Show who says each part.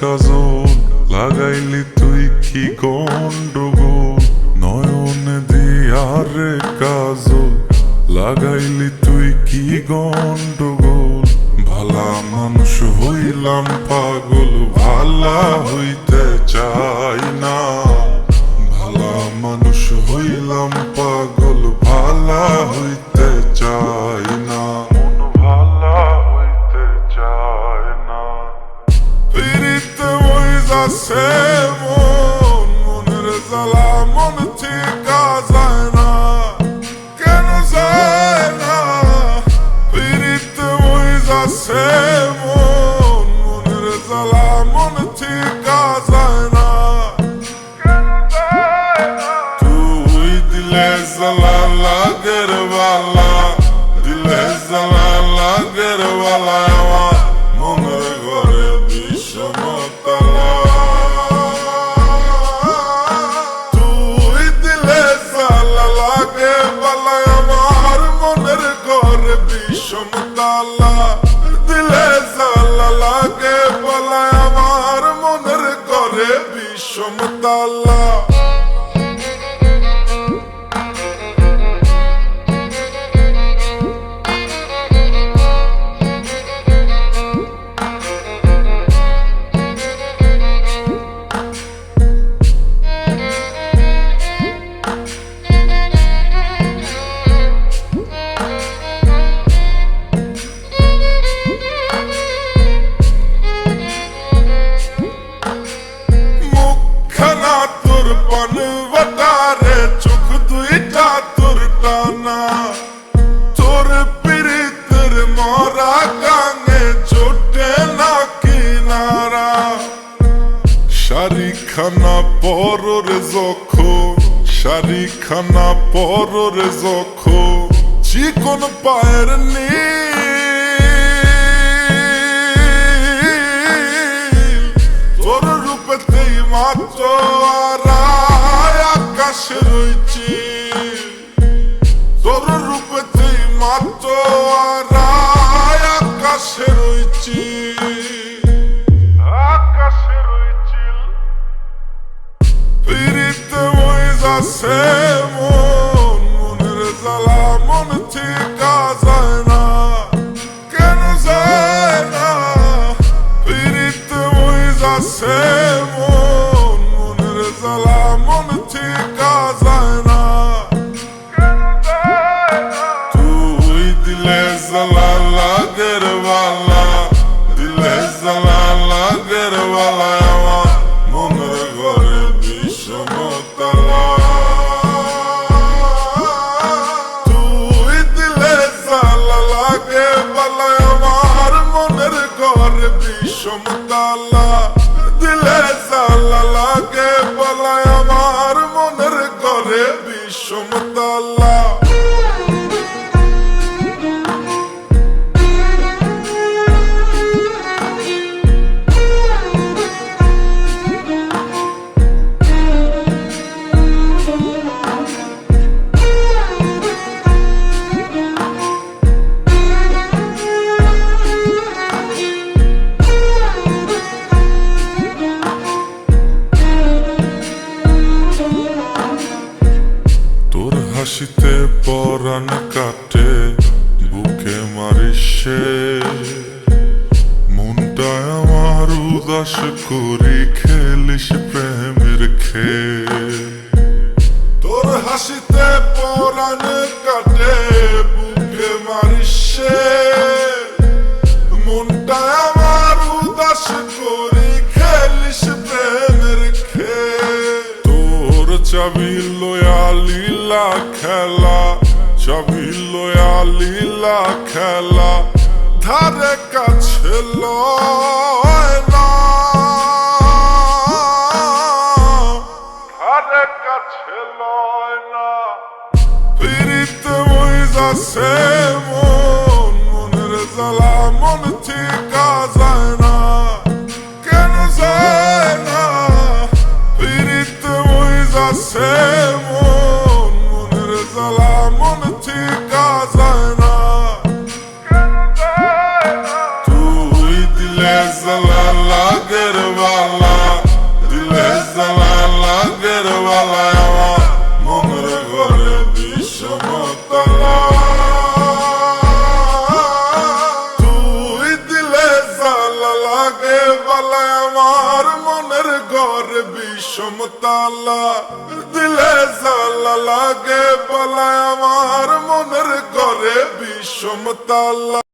Speaker 1: কাজল লাগাইলি তুই কি গন্ডগোল নয়নে দিয়ারে কাজল লাগাইলি তুই কি গন্ডগোল ভালা মানুষ হইলাম পাগল ভালা হইতে চাই না ভালা মানুষ হইলাম পাগল ভালা হইতে চাই না ভালা হইতে চায় না পিরিতে বইজাছে মন মনের জ্বালা মন ঠিকা যায় না কেন যায় না পিরিতে বইজাছে মন মনের জ্বালা মন ঠিকা যায় না তুই দিলে জ্বালা লাগের বালা দিলে জ্বালা লাগের বালা আমার মনের ঘরে বিষমতালা তুই দিলে জ্বালা লাগে বালা আমার মনের ঘরে বিষমতালা দিলে জ্বালা লাগে বালা আমার মনের ঘরে বিষমতালা চোখ দুইটা তোর টানা তোর পিরিতের মরা গাঙে চোটে না কিনারা শাড়িখানা পরর জখম শাড়িখানা পরর জখম চিকন পায়ের নীল তোর রূপেতেই মাত্র আকাশে রয়েছি তোর রূপেতেই মাত্র আকাশে রয়েছি আকাশে রয়েছি পিরিতে বইজাছে মন মনের জ্বালা মন ঠিকা যায় না কেন যায় না পিরিতে বইজাছে মন মনের জ্বালা মন ঠিকা যায় না তুই দিলে জ্বালা লাগের বালা দিলে জ্বালা লাগের বালা আমার মনের ঘরে বিষমতালা তুই দিলে জ্বালা লাগে বালা আমার মনের ঘরে বিষমতালা দিলে জ্বালা লাগে বালা আমার মনের ঘরে বিষমতালা হাসিতে পরাণ কাটে বুকে মারিসে মনটা আমার উদাস করি খেলিস প্রেমের খেল তোর হাসিতে পরাণ কাটে বুকে মারিসে মনটা আমার উদাস করি খেলিস প্রেমের খেল তোর চাবি লয়া লীলা খেলা চাবি লয়া লীলা খেলা ধারে কাছে লয় না ধারে কাছে লয় না পিরিতে বইজাছে মন মনের জ্বালা মন ঠিকা যায় না কেন যায় না পিরিতে বইজাছে মন মনের জ্বালা মন ঠিকা যায় না তুই দিলে জ্বালা লাগের আমার মনের ঘরে বিষম তালা দিলে জ্বালা লাগে পালায় আমার মনের ঘরে বিষম তালা